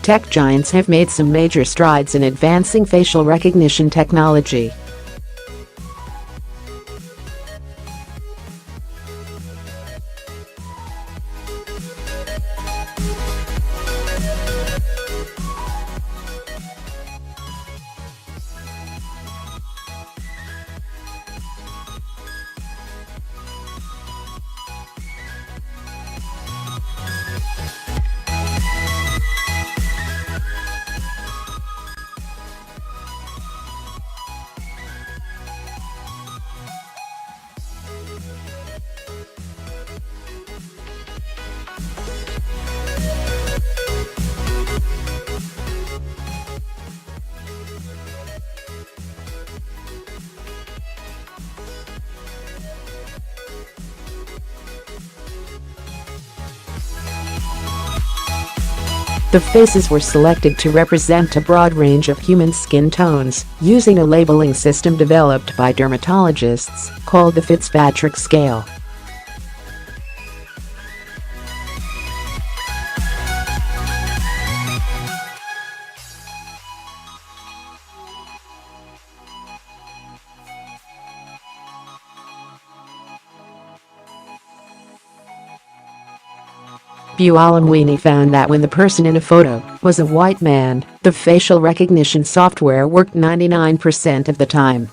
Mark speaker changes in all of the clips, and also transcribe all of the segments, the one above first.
Speaker 1: tech giants have made some major strides in advancing facial recognition technology. The faces were selected to represent a broad range of human skin tones using a labeling system developed by dermatologists called the Fitzpatrick scale. Buolamwini found that when the person in a photo was a white man, the facial recognition software worked 99% of the time.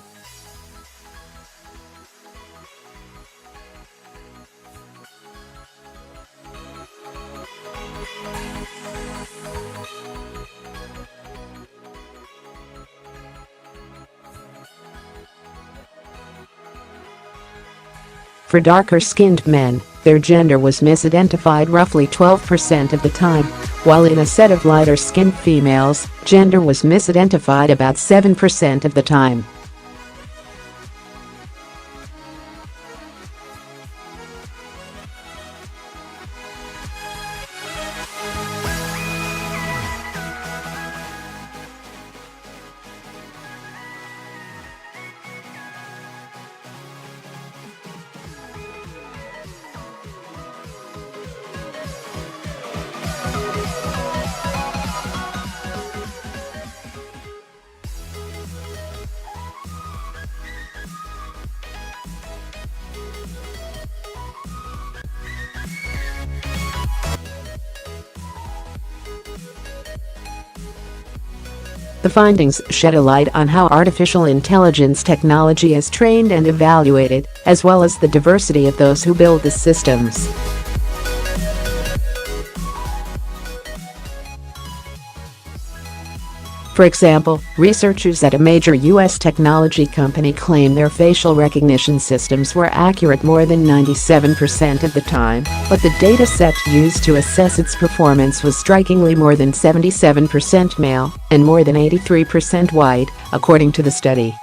Speaker 1: For darker-skinned men, their gender was misidentified roughly 12% of the time, while in a set of lighter-skinned females, gender was misidentified about 7% of the time. The findings shed a light on how artificial intelligence technology is trained and evaluated, as well as the diversity of those who build the systems. For example, researchers at a major U.S. technology company claim their facial recognition systems were accurate more than 97% of the time, but the data set used to assess its performance was strikingly more than 77% male and more than 83% white, according to the study.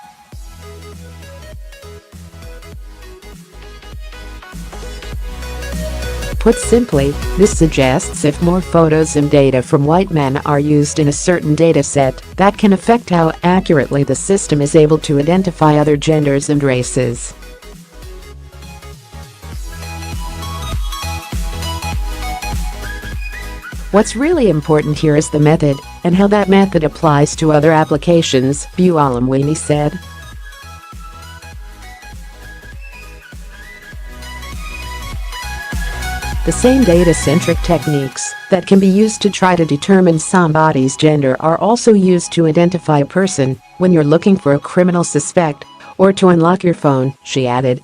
Speaker 1: Put simply, this suggests if more photos and data from white men are used in a certain data set, that can affect how accurately the system is able to identify other genders and races. What's really important here is the method, and how that method applies to other applications, Buolamwini said. The same data-centric techniques that can be used to try to determine somebody's gender are also used to identify a person when you're looking for a criminal suspect or to unlock your phone, she added.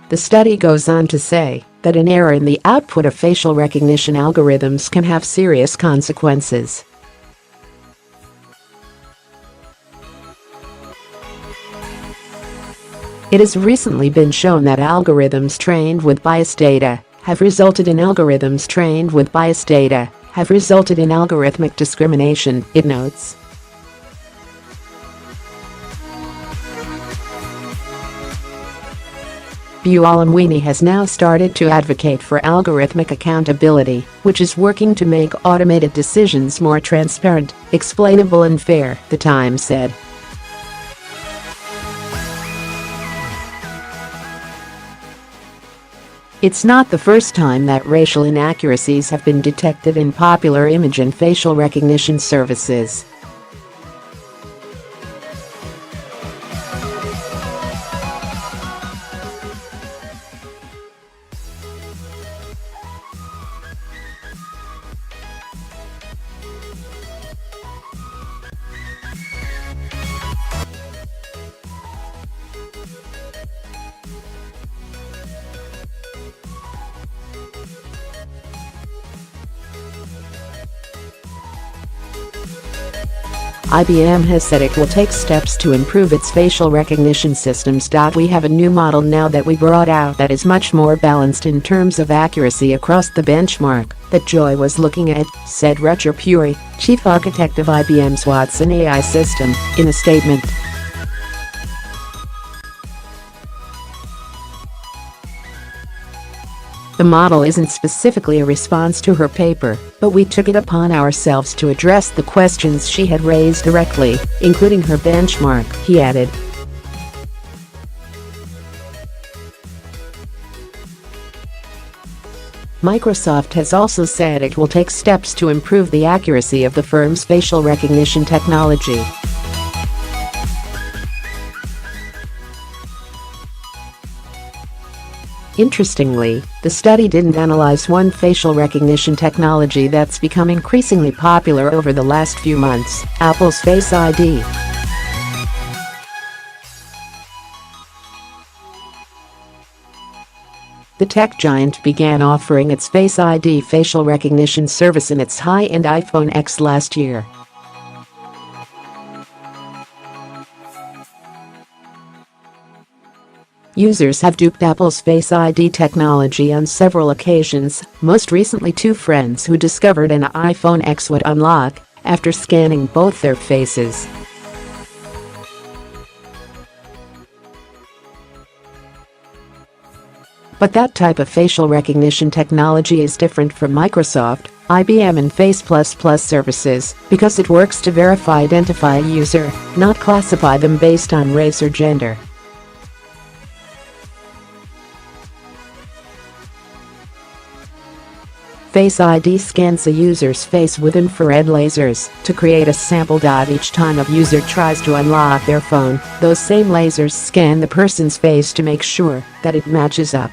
Speaker 1: The study goes on to say that an error in the output of facial recognition algorithms can have serious consequences. It has recently been shown that algorithms trained with biased data have resulted in algorithmic discrimination, it notes. Buolamwini has now started to advocate for algorithmic accountability, which is working to make automated decisions more transparent, explainable and fair, The Times said. It's not the first time that racial inaccuracies have been detected in popular image and facial recognition services. IBM has said it will take steps to improve its facial recognition systems. We have a new model now that we brought out that is much more balanced in terms of accuracy across the benchmark that Joy was looking at, said Rutger Puri, chief architect of IBM's Watson AI system, in a statement. The model isn't specifically a response to her paper, but we took it upon ourselves to address the questions she had raised directly, including her benchmark, he added. Microsoft has also said it will take steps to improve the accuracy of the firm's facial recognition technology. Interestingly, the study didn't analyze one facial recognition technology that's become increasingly popular over the last few months, Apple's Face ID. The tech giant began offering its Face ID facial recognition service in its high-end iPhone X last year. Users have duped Apple's Face ID technology on several occasions, most recently two friends who discovered an iPhone X would unlock after scanning both their faces. But that type of facial recognition technology is different from Microsoft, IBM and Face++ services because it works to identify a user, not classify them based on race or gender. Face ID scans a user's face with infrared lasers to create a sample. Each time a user tries to unlock their phone, those same lasers scan the person's face to make sure that it matches up.